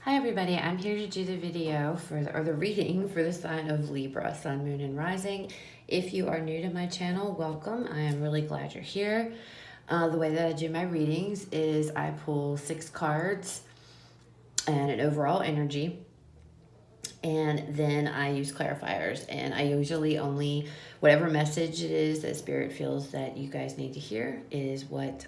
Hi everybody, I'm here to do the video or the reading for the sign of Libra, Sun, Moon, and Rising. If you are new to my channel, welcome. I am really glad you're here. The way that I do my readings is I pull 6 cards and an overall energy, and then I use clarifiers, and I usually only, whatever message it is that Spirit feels that you guys need to hear is what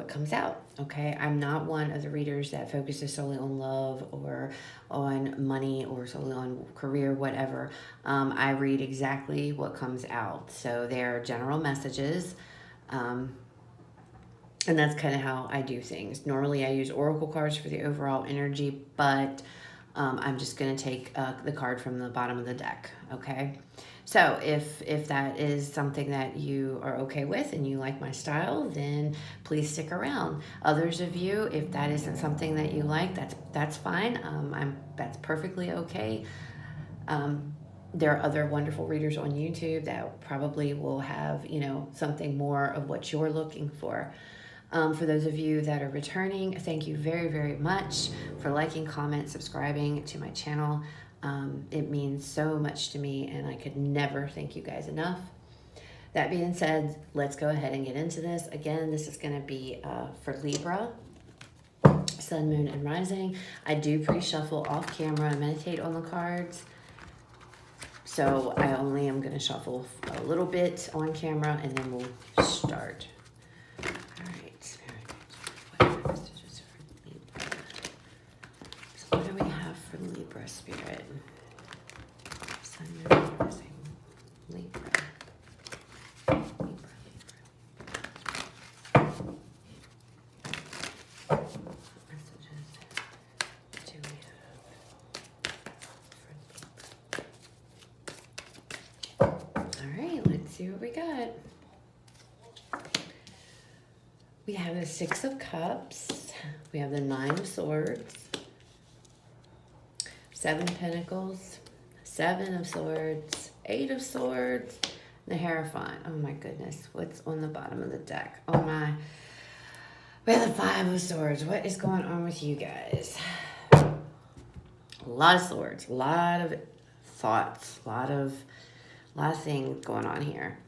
comes out. Okay, I'm not one of the readers that focuses solely on love or on money or solely on career, whatever. I read exactly what comes out, so they're general messages, and that's kind of how I do things. Normally I use oracle cards for the overall energy, but I'm just going to take the card from the bottom of the deck. Okay, so if that is something that you are okay with and you like my style, then please stick around. Others of you, if that isn't something that you like, that's fine. That's perfectly okay. There are other wonderful readers on YouTube that probably will have, something more of what you're looking for. For those of you that are returning, thank you very, very much for liking, comment, subscribing to my channel. It means so much to me, and I could never thank you guys enough. That being said, let's go ahead and get into this. Again, this is going to be for Libra, Sun, Moon, and Rising. I do pre-shuffle off camera and meditate on the cards. So I only am going to shuffle a little bit on camera, and then we'll start. What do we have for Libra Spirit? Sun, Moon, Rising, Libra. What messages do we have for Libra? All right, let's see what we got. We have the 6 of Cups. We have the 9 of Swords. 7 Pentacles, 7 of Swords, 8 of Swords, the Hierophant. Oh my goodness, what's on the bottom of the deck? Oh my, we have the 5 of Swords. What is going on with you guys? A lot of swords, a lot of thoughts, a lot of things going on here.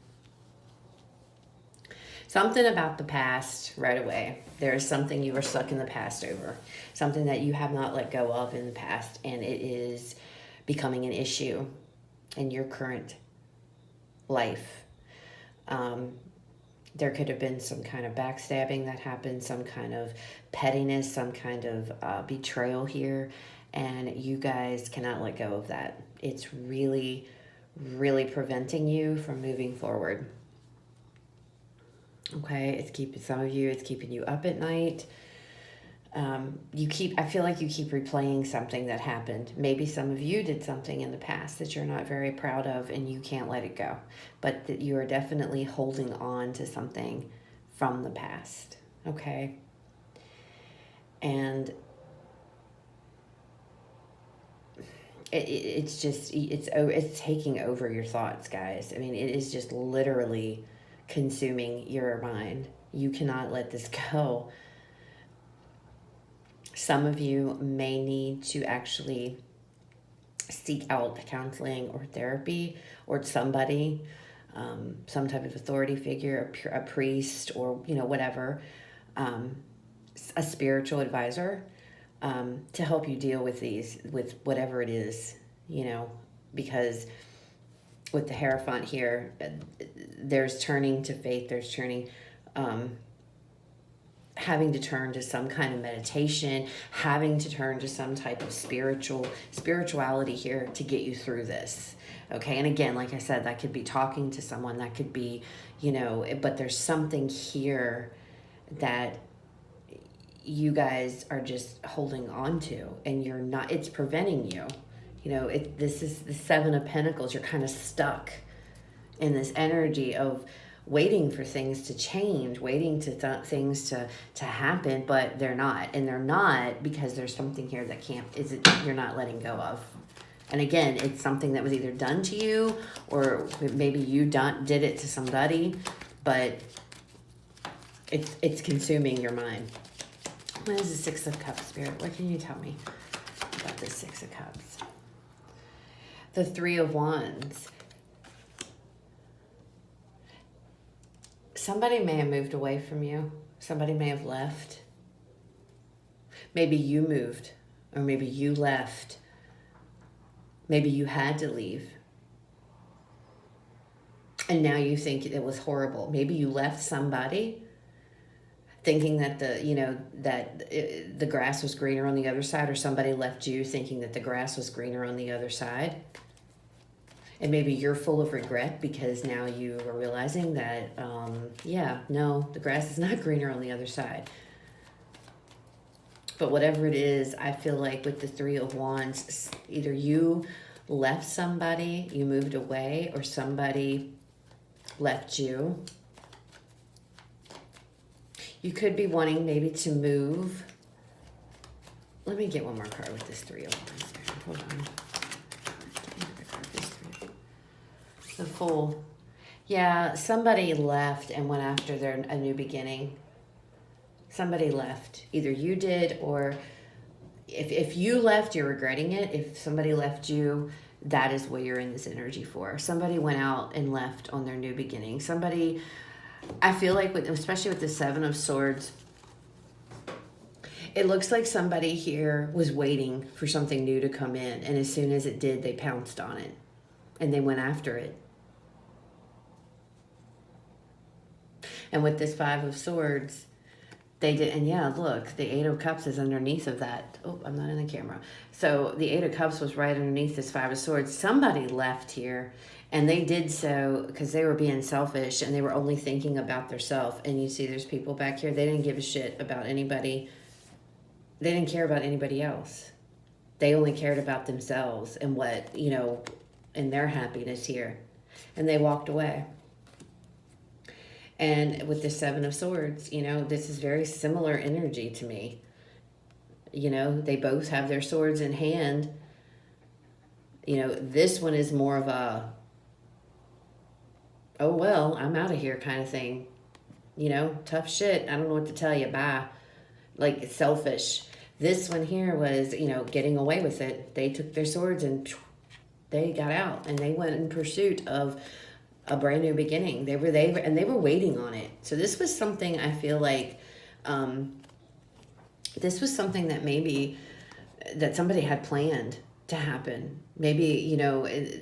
Something about the past right away. There is something you were stuck in the past over. Something that you have not let go of in the past, and it is becoming an issue in your current life. There could have been some kind of backstabbing that happened, some kind of pettiness, some kind of betrayal here, and you guys cannot let go of that. It's really, really preventing you from moving forward. Okay, it's keeping some of you, it's keeping you up at night. I feel like you keep replaying something that happened. Maybe some of you did something in the past that you're not very proud of and you can't let it go. But that you are definitely holding on to something from the past. Okay? And it's just, it's taking over your thoughts, guys. I mean, it is just literally consuming your mind. You cannot let this go. Some of you may need to actually seek out counseling or therapy or somebody, some type of authority figure, a priest, or whatever, a spiritual advisor, to help you deal with with whatever it is, because with the Hierophant here, there's turning to faith, there's turning, having to turn to some kind of meditation, having to turn to some type of spirituality here to get you through this. Okay, and again, like I said, that could be talking to someone, that could be, but there's something here that you guys are just holding on to, and you're not, it's preventing you. This is the 7 of Pentacles. You're kind of stuck in this energy of waiting for things to change, waiting to things to happen, but they're not. And they're not because there's something here that you're not letting go of. And again, it's something that was either done to you, or maybe you did it to somebody, but it's consuming your mind. What is the Six of Cups, Spirit? What can you tell me about the Six of Cups? The Three of Wands. Somebody may have moved away from you. Somebody may have left. Maybe you moved, or maybe you left. Maybe you had to leave. And now you think it was horrible. Maybe you left somebody thinking that the grass was greener on the other side, or somebody left you thinking that the grass was greener on the other side. And maybe you're full of regret because now you are realizing that, no, the grass is not greener on the other side. But whatever it is, I feel like with the Three of Wands, either you left somebody, you moved away, or somebody left you. You could be wanting maybe to move. Let me get one more card with this Three of Wands. Hold on. The Fool. Yeah, somebody left and went after a new beginning. Somebody left. Either you did, or if you left, you're regretting it. If somebody left you, that is what you're in this energy for. Somebody went out and left on their new beginning. Somebody, I feel like, especially with the Seven of Swords, it looks like somebody here was waiting for something new to come in. And as soon as it did, they pounced on it. And they went after it. And with this Five of Swords, they did, and yeah, look, the Eight of Cups is underneath of that. Oh, I'm not in the camera. So the Eight of Cups was right underneath this Five of Swords. Somebody left here, and they did so because they were being selfish, and they were only thinking about themselves. And you see there's people back here, they didn't give a shit about anybody. They didn't care about anybody else. They only cared about themselves and what, and their happiness here. And they walked away. And with the Seven of Swords, this is very similar energy to me. They both have their swords in hand. This one is more of a, oh, well, I'm out of here kind of thing. Tough shit. I don't know what to tell you. Bye. Like, it's selfish. This one here was, getting away with it. They took their swords and they got out and they went in pursuit of a brand new beginning. They were waiting on it. So this was something I feel like, this was something that maybe that somebody had planned to happen. Maybe,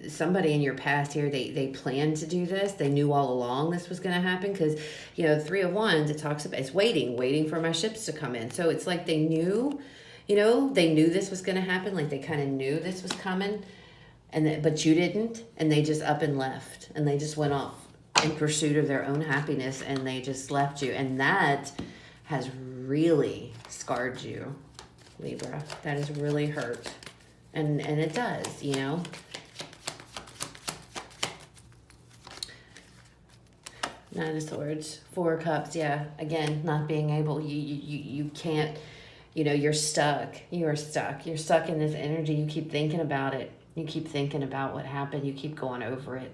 somebody in your past here, they planned to do this. They knew all along this was going to happen because, Three of Wands, it talks about, it's waiting for my ships to come in. So it's like they knew, they knew this was going to happen. Like they kind of knew this was coming. But you didn't, and they just up and left, and they just went off in pursuit of their own happiness, and they just left you, and that has really scarred you, Libra. That has really hurt, and it does, Nine of Swords, Four of Cups, yeah. Again, not being able, you can't, you're stuck. You are stuck. You're stuck in this energy. You keep thinking about it. You keep thinking about what happened. You keep going over it.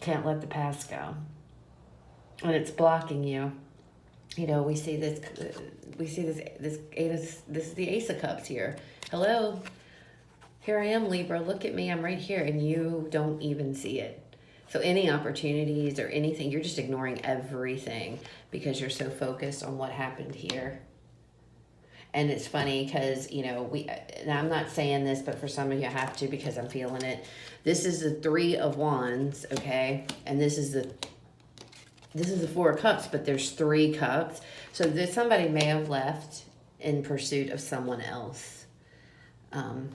Can't let the past go. And it's blocking you. We see this. This is the Ace of Cups here. Hello. Here I am, Libra. Look at me. I'm right here, and you don't even see it. So any opportunities or anything, you're just ignoring everything because you're so focused on what happened here. And it's funny because, and I'm not saying this, but for some of you I have to because I'm feeling it. This is the Three of Wands, okay? And this is the Four of Cups, but there's 3 cups. So somebody may have left in pursuit of someone else. And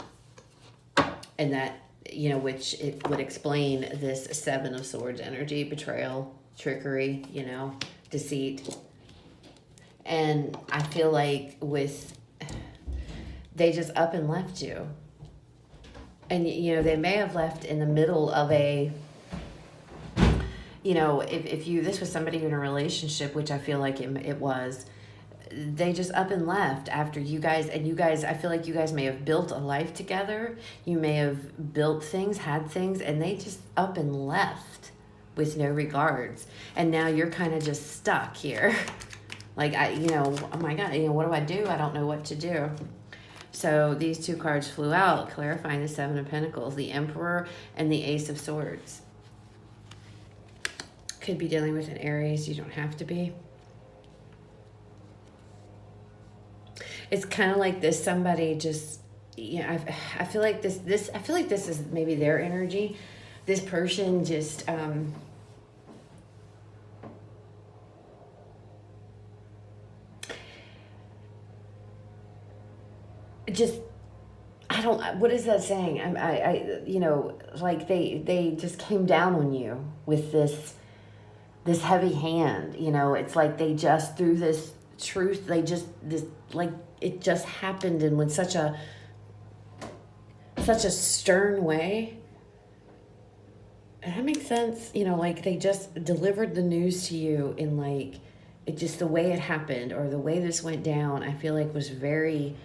that, which it would explain this Seven of Swords energy, betrayal, trickery, deceit. And I feel like they just up and left you. And, they may have left in the middle of a, if this was somebody in a relationship, which I feel like it was, they just up and left after you guys, I feel like you guys may have built a life together. You may have built things, had things, and they just up and left with no regards. And now you're kind of just stuck here. Like, oh my God, what do I do? I don't know what to do. So these two cards flew out, clarifying the Seven of Pentacles, the Emperor and the Ace of Swords. Could be dealing with an Aries. You don't have to be. It's kind of like this. Somebody just, I feel like this is maybe their energy. This person just, I don't, what is that saying? Like they just came down on you with this heavy hand, it's like they just, through this truth, it just happened and with such a stern way. Does that make sense? Like they just delivered the news to you in like, it just, the way it happened or the way this went down, I feel like was very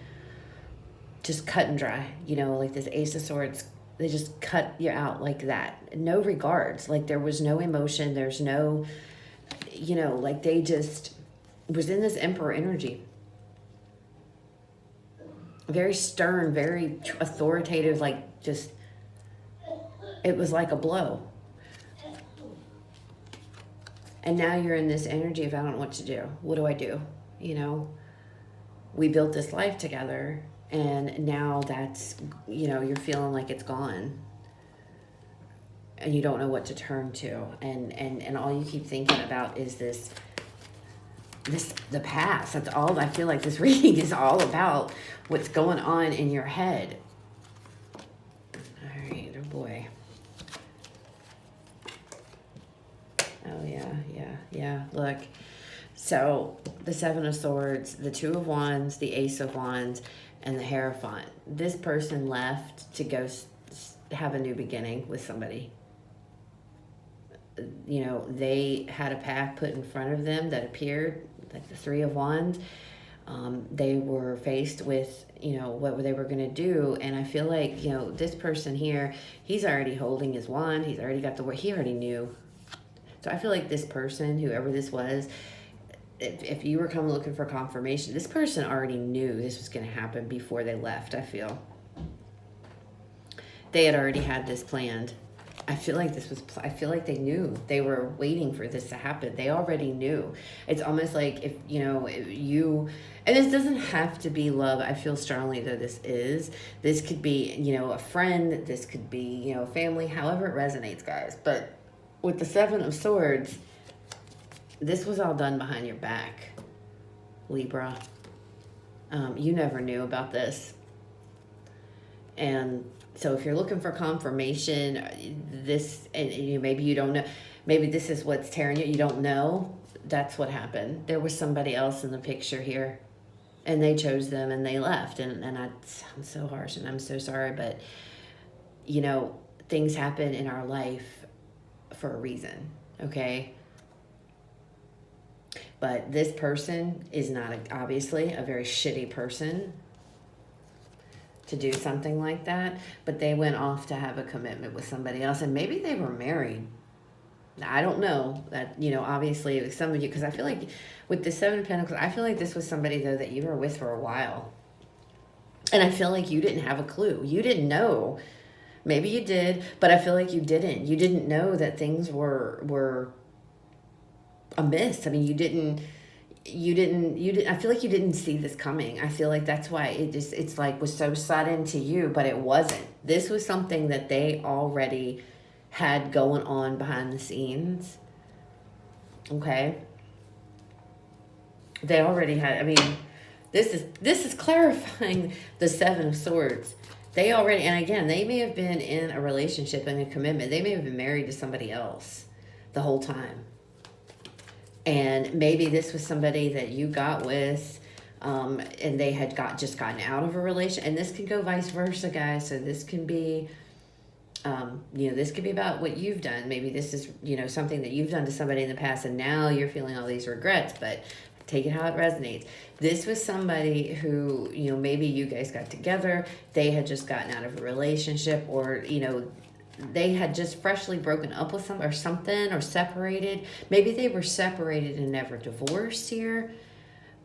just cut and dry, like this Ace of Swords, they just cut you out like that. No regards. Like there was no emotion. There's no, like they just was in this Emperor energy. Very stern, very authoritative, like just, it was like a blow. And now you're in this energy of, I don't know what to do. What do I do? We built this life together. And now that's, you're feeling like it's gone. And you don't know what to turn to. And all you keep thinking about is the past. That's all. I feel like this reading is all about what's going on in your head. All right, oh boy. Oh yeah. Look. So the Seven of Swords, the Two of Wands, the Ace of Wands, and the Hierophant. This person left to go have a new beginning with somebody. They had a path put in front of them that appeared, like the Three of Wands. They were faced with, what they were going to do. And I feel like, this person here, he's already holding his wand. He's already got the word. He already knew. So I feel like this person, whoever this was, if you were coming looking for confirmation, this person already knew this was going to happen before they left, I feel. They had already had this planned. I feel like they knew. They were waiting for this to happen. They already knew. It's almost like if you, and this doesn't have to be love. I feel strongly that this could be, a friend. This could be, family, however it resonates, guys. But with the Seven of Swords, this was all done behind your back, Libra. You never knew about this. And so if you're looking for confirmation, maybe you don't know, maybe this is what's tearing you, you don't know, that's what happened. There was somebody else in the picture here, and they chose them and they left. And I sound so harsh and I'm so sorry, but, things happen in our life for a reason, okay? But this person is not, obviously, a very shitty person to do something like that. But they went off to have a commitment with somebody else. And maybe they were married. I don't know. That, obviously, some of you, because I feel like with the Seven of Pentacles, I feel like this was somebody, though, that you were with for a while. And I feel like you didn't have a clue. You didn't know. Maybe you did, but I feel like you didn't. You didn't know that things were amiss. I mean, you didn't, I feel like you didn't see this coming. I feel like that's why it's like was so sudden to you, but it wasn't. This was something that they already had going on behind the scenes. Okay. They already had, I mean, this is clarifying the Seven of Swords. They already, and again, they may have been in a relationship and a commitment. They may have been married to somebody else the whole time. And maybe this was somebody that you got with, and they had just gotten out of a relation. And this could go vice versa, guys. So this can be, this could be about what you've done. Maybe this is, something that you've done to somebody in the past, and now you're feeling all these regrets, but take it how it resonates. This was somebody who, maybe you guys got together. They had just gotten out of a relationship, or, they had just freshly broken up with something or separated. Maybe they were separated and never divorced here.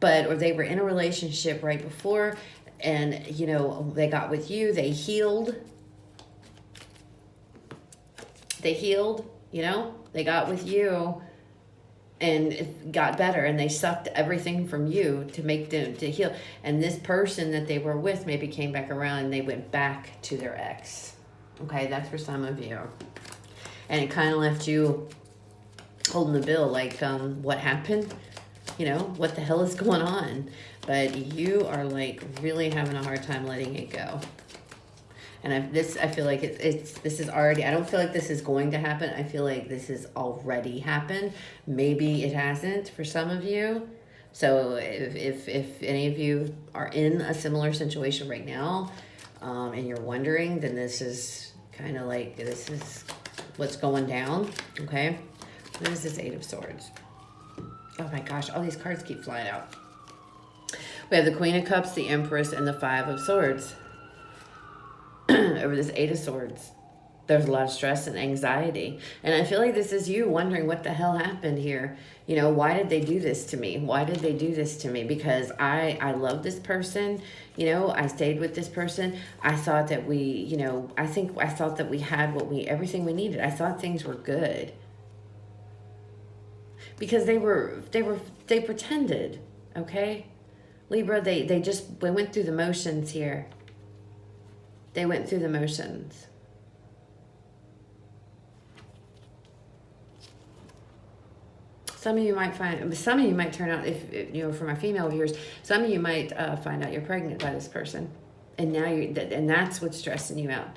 or they were in a relationship right before, and, you know, they got with you, they healed, you know, they got with you and it got better, and they sucked everything from you to make them to heal. And this person that they were with maybe came back around and they went back to their ex. Okay, that's for some of you. And it kind of left you holding the bill, like, what happened? You know, what the hell is going on? But you are like really having a hard time letting it go. And I feel like this is already, I don't feel like this is going to happen. I feel like this has already happened. Maybe it hasn't for some of you. So if any of you are in a similar situation right now, and you're wondering, then this is kind of like, this is what's going down, okay? What is this Eight of Swords? Oh my gosh, all these cards keep flying out. We have the Queen of Cups, the Empress, and the Five of Swords. Over this Eight of Swords, there's a lot of stress and anxiety. And I feel like this is you wondering what the hell happened here. You know, why did they do this to me? Why did they do this to me? Because I love this person. You know, I stayed with this person. I thought that we, you know, I thought that we had everything we needed. I thought things were good. Because they pretended, okay? Libra, they went through the motions here. They went through the motions. Some of you might turn out, if you know, for my female viewers, some of you might find out you're pregnant by this person. And now and that's what's stressing you out.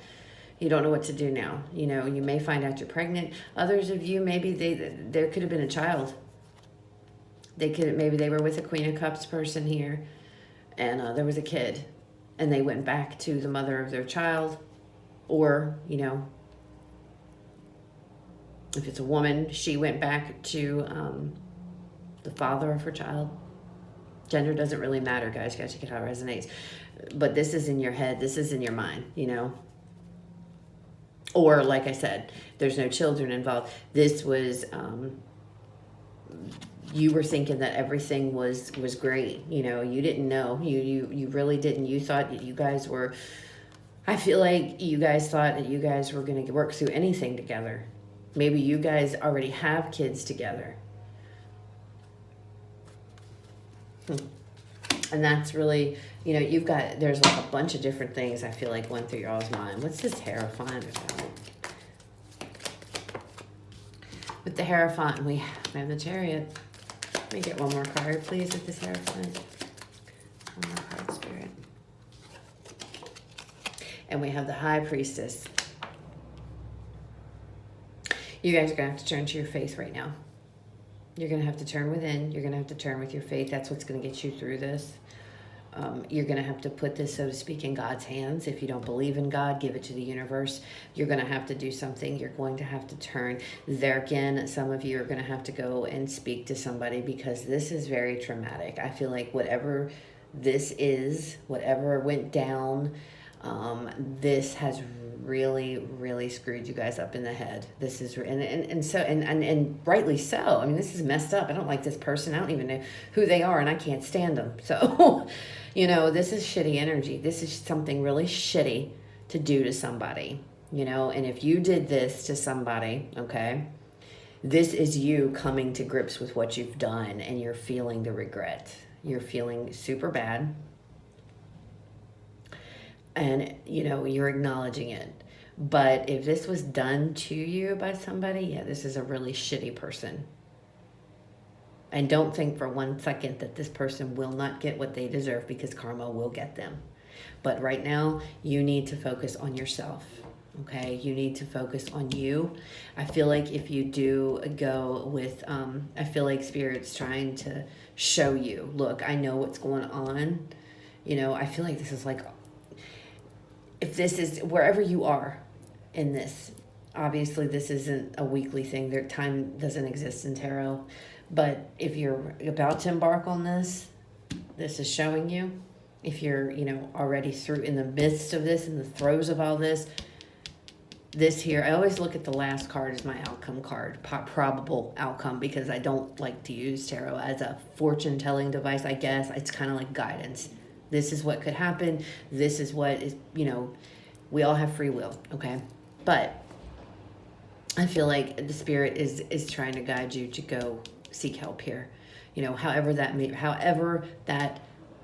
You don't know what to do now. You know, you may find out you're pregnant. Others of you, maybe there could have been a child. Maybe they were with a Queen of Cups person here, and there was a kid. And they went back to the mother of their child, or, you know, if it's a woman, she went back to the father of her child. Gender doesn't really matter, guys. You gotta check it how it resonates. But this is in your head. This is in your mind, you know. Or, like I said, there's no children involved. This was... you were thinking that everything was great. You know, you didn't know. You really didn't. You thought that you guys were... I feel like you guys thought that you guys were going to work through anything together. Maybe you guys already have kids together. And that's really, you know, there's like a bunch of different things I feel like went through your all's mind. What's this Hierophant about? With the Hierophant, we have the Chariot. Let me get one more card, please, with this Hierophant. One more card, Spirit. And we have the High Priestess. You guys are going to have to turn to your faith right now. You're going to have to turn within. You're going to have to turn with your faith. That's what's going to get you through this. You're going to have to put this, so to speak, in God's hands. If you don't believe in God, give it to the universe. You're going to have to do something. You're going to have to turn. There again, some of you are going to have to go and speak to somebody, because this is very traumatic. I feel like whatever this is, whatever went down, this has really screwed you guys up in the head. This is and rightly so. I mean, this is messed up. I don't like this person. I don't even know who they are, and I can't stand them. So, you know, this is shitty energy. This is something really shitty to do to somebody, you know. And if you did this to somebody, okay, this is you coming to grips with what you've done, and you're feeling the regret. You're feeling super bad. And, you know, you're acknowledging it. But if this was done to you by somebody, yeah, this is a really shitty person. And don't think for 1 second that this person will not get what they deserve, because karma will get them. But right now, you need to focus on yourself, okay? You need to focus on you. I feel like if you do go with, I feel like Spirit's trying to show you, look, I know what's going on. You know, I feel like this is like... If this is wherever you are in this, obviously this isn't a weekly thing. Their time doesn't exist in tarot. But if you're about to embark on this, this is showing you. If you're, you know, already through in the midst of this, in the throes of all this, this here, I always look at the last card as my outcome card, probable outcome, because I don't like to use tarot as a fortune telling device. I guess it's kind of like guidance. This is what could happen. This is what is, we all have free will, okay? But I feel like the spirit is trying to guide you to go seek help here. However that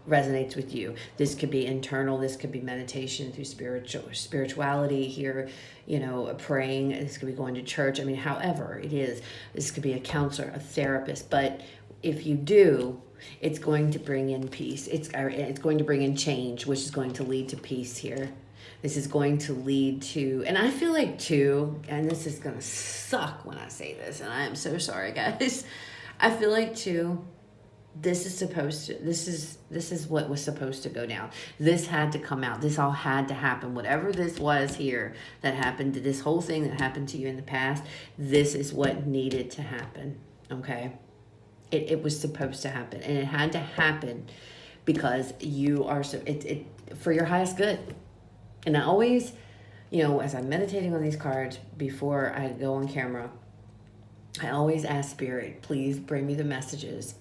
resonates with you. This could be internal, this could be meditation through spirituality here, praying, this could be going to church. I mean, however it is, this could be a counselor, a therapist. But if you do, it's going to bring in peace. It's going to bring in change, which is going to lead to peace here. This is going to lead to, and I feel like too, and this is going to suck when I say this, and I am so sorry, guys. I feel like too, this is what was supposed to go down. This had to come out. This all had to happen. Whatever this was here that happened, this whole thing that happened to you in the past, this is what needed to happen, okay? It was supposed to happen, and it had to happen because you are for your highest good. And I always, as I'm meditating on these cards before I go on camera, I always ask Spirit, please bring me the messages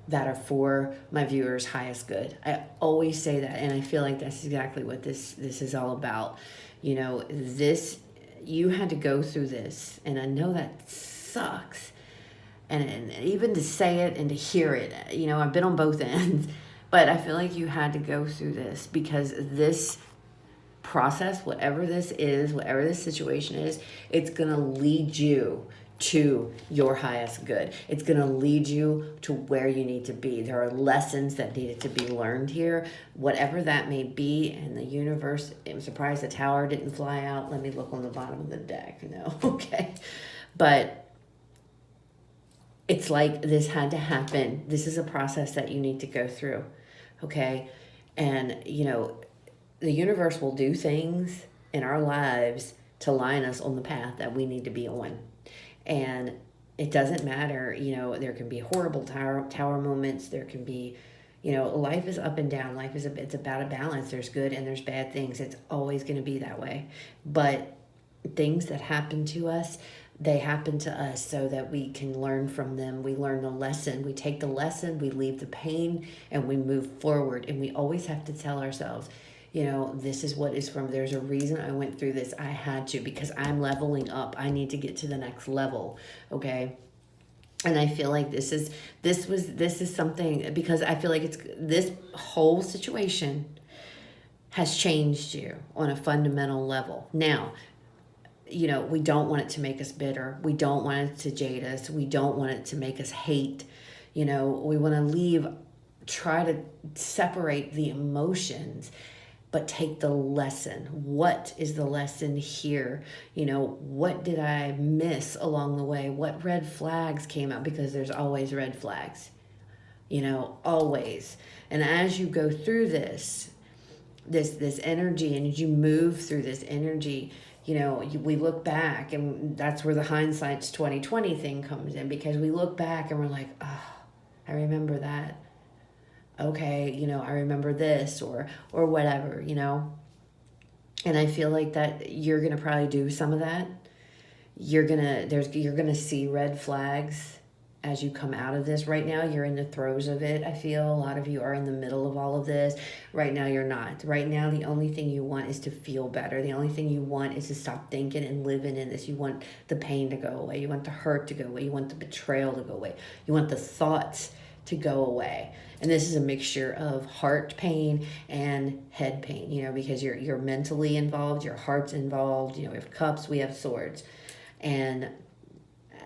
that are for my viewers' highest good. I always say that, and I feel like that's exactly what this is all about. You had to go through this, and I know that sucks. And even to say it and to hear it, I've been on both ends, but I feel like you had to go through this because this process, whatever this is, whatever this situation is, it's going to lead you to your highest good. It's going to lead you to where you need to be. There are lessons that needed to be learned here, whatever that may be. And the universe, I'm surprised the tower didn't fly out. Let me look on the bottom of the deck. No, okay. But it's like this had to happen. This is a process that you need to go through, okay? And, the universe will do things in our lives to line us on the path that we need to be on. And it doesn't matter, there can be horrible tower moments. There can be, life is up and down. Life is it's about a balance. There's good and there's bad things. It's always going to be that way. But things that happen to us, they happen to us so that we can learn from them. We learn the lesson. We take the lesson, we leave the pain, and we move forward. And we always have to tell ourselves, this is what is from. There's a reason I went through this. I had to, because I'm leveling up. I need to get to the next level. Okay. And I feel like this is something, because I feel like this whole situation has changed you on a fundamental level. Now, we don't want it to make us bitter. We don't want it to jade us. We don't want it to make us hate. We want to try to separate the emotions, but take the lesson. What is the lesson here? What did I miss along the way? What red flags came out? Because there's always red flags, always. And as you go through this energy, and as you move through this energy, we look back, and that's where the hindsight's 2020 thing comes in, because we look back and we're like, oh, I remember that. Okay, I remember this or whatever, And I feel like that you're going to probably do some of that. You're going to see red flags as you come out of this. Right now, you're in the throes of it. I feel a lot of you are in the middle of all of this. Right now, you're not. Right now, the only thing you want is to feel better. The only thing you want is to stop thinking and living in this. You want the pain to go away. You want the hurt to go away. You want the betrayal to go away. You want the thoughts to go away. And this is a mixture of heart pain and head pain, because you're mentally involved, your heart's involved. We have cups, we have swords. And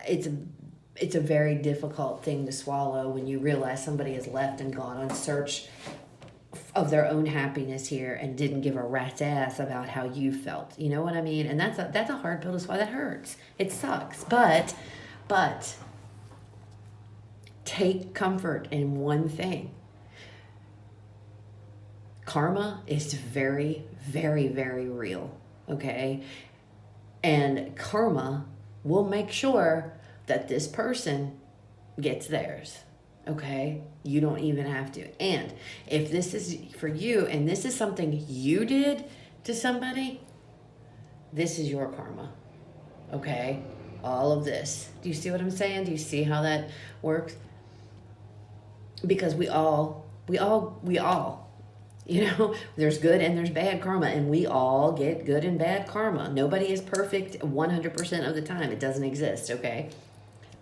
it's a very difficult thing to swallow when you realize somebody has left and gone on search of their own happiness here and didn't give a rat's ass about how you felt. You know what I mean? And that's a hard pill to swallow. That hurts. It sucks. But take comfort in one thing. Karma is very, very, very real, okay? And karma will make sure that this person gets theirs, okay? You don't even have to. And if this is for you, and this is something you did to somebody, This is your karma. Okay? All of this. Do you see what I'm saying? Do you see how that works? Because we all, you know, there's good and there's bad karma, and we all get good and bad karma. Nobody is perfect 100% of the time. It doesn't exist, okay?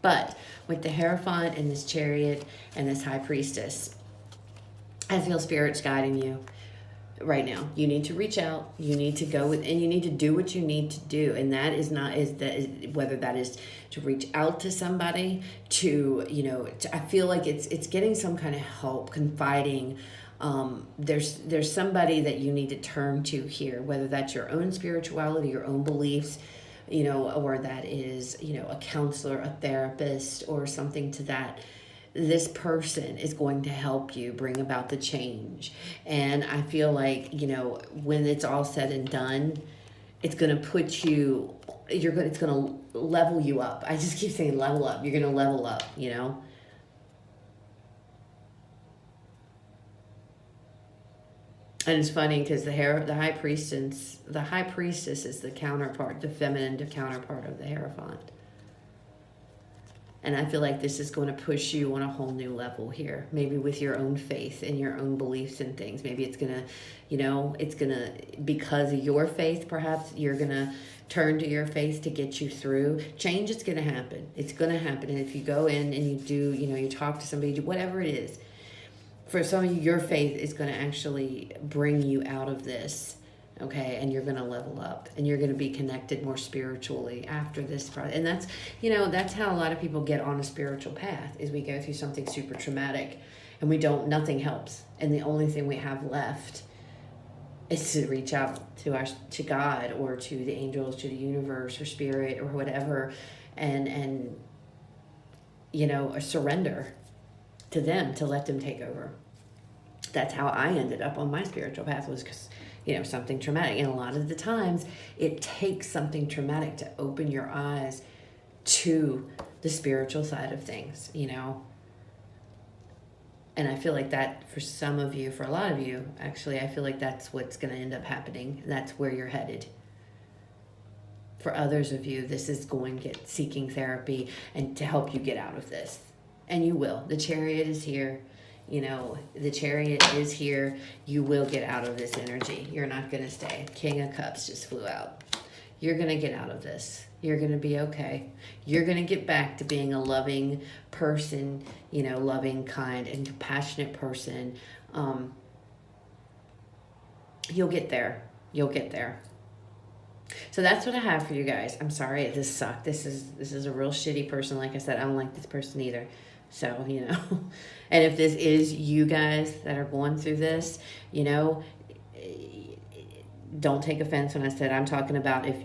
But with the Hierophant and this Chariot and this High Priestess, I feel Spirit's guiding you right now. You need to reach out. You need to go with, and you need to do what you need to do. And that is not, whether that is to reach out to somebody, to, you know, I feel like it's getting some kind of help, confiding. There's somebody that you need to turn to here, whether that's your own spirituality, your own beliefs, you know, or that is, you know, a counselor, a therapist, or something to that. This person is going to help you bring about the change. And I feel like, you know, when it's all said and done, it's going to put you, it's going to level you up. I just keep saying level up. You're going to level up, you know. And it's funny because the high priestess is the counterpart, the feminine counterpart of the Hierophant. And I feel like this is going to push you on a whole new level here, maybe with your own faith and your own beliefs and things. Maybe it's going to, you know, it's going to, because of your faith, perhaps you're going to turn to your faith to get you through. Change is going to happen. It's going to happen. And if you go in and you do, you know, you talk to somebody, whatever it is, for some of you, your faith is going to actually bring you out of this, okay? And you're going to level up, and you're going to be connected more spiritually after this process. And that's, you know, that's how a lot of people get on a spiritual path, is we go through something super traumatic, and nothing helps. And the only thing we have left is to reach out to God, or to the angels, to the universe, or spirit, or whatever, and you know, surrender to them, to let them take over. That's how I ended up on my spiritual path, was because, you know, something traumatic. And a lot of the times it takes something traumatic to open your eyes to the spiritual side of things, you know. And I feel like that for some of you, for a lot of you, actually, I feel like that's what's going to end up happening. That's where you're headed. For others of you, this is going to get seeking therapy and to help you get out of this. And you will. The Chariot is here. You know, the Chariot is here. You will get out of this energy. You're not going to stay. King of Cups just flew out. You're going to get out of this. You're going to be okay. You're going to get back to being a loving person, you know, loving, kind, and compassionate person. You'll get there. You'll get there. So that's what I have for you guys. I'm sorry, this sucked. This is a real shitty person. Like I said, I don't like this person either. So, you know, and if this is you guys that are going through this, you know, don't take offense when I said I'm talking about if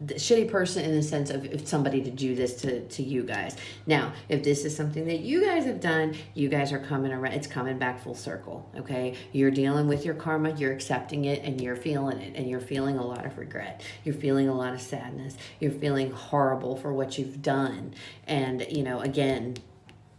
the shitty person in the sense of if somebody to do this to you guys. Now, if this is something that you guys have done, you guys are coming around. It's coming back full circle, okay? You're dealing with your karma. You're accepting it, and you're feeling it, and you're feeling a lot of regret. You're feeling a lot of sadness. You're feeling horrible for what you've done. And, you know, again,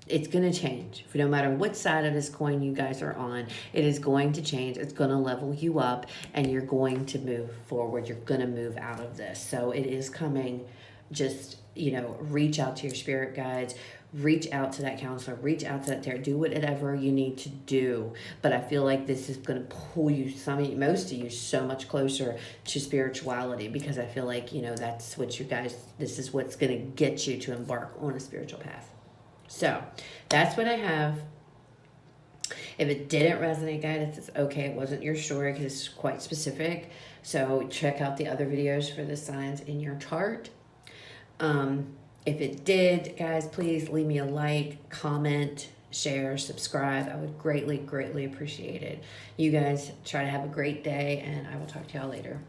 it's going to change. No matter what side of this coin you guys are on, it is going to change. It's going to level you up, and you're going to move forward. You're going to move out of this. So it is coming. Just, you know, reach out to your spirit guides. Reach out to that counselor. Reach out to that therapist. Do whatever you need to do. But I feel like this is going to pull you, most of you, so much closer to spirituality, because I feel like, you know, that's what you guys, this is what's going to get you to embark on a spiritual path. So that's what I have. If it didn't resonate, guys, it's okay. It wasn't your story because it's quite specific. So check out the other videos for the signs in your chart. If it did, guys, please leave me a like, comment, share, subscribe. I would greatly, greatly appreciate it. You guys try to have a great day, and I will talk to y'all later.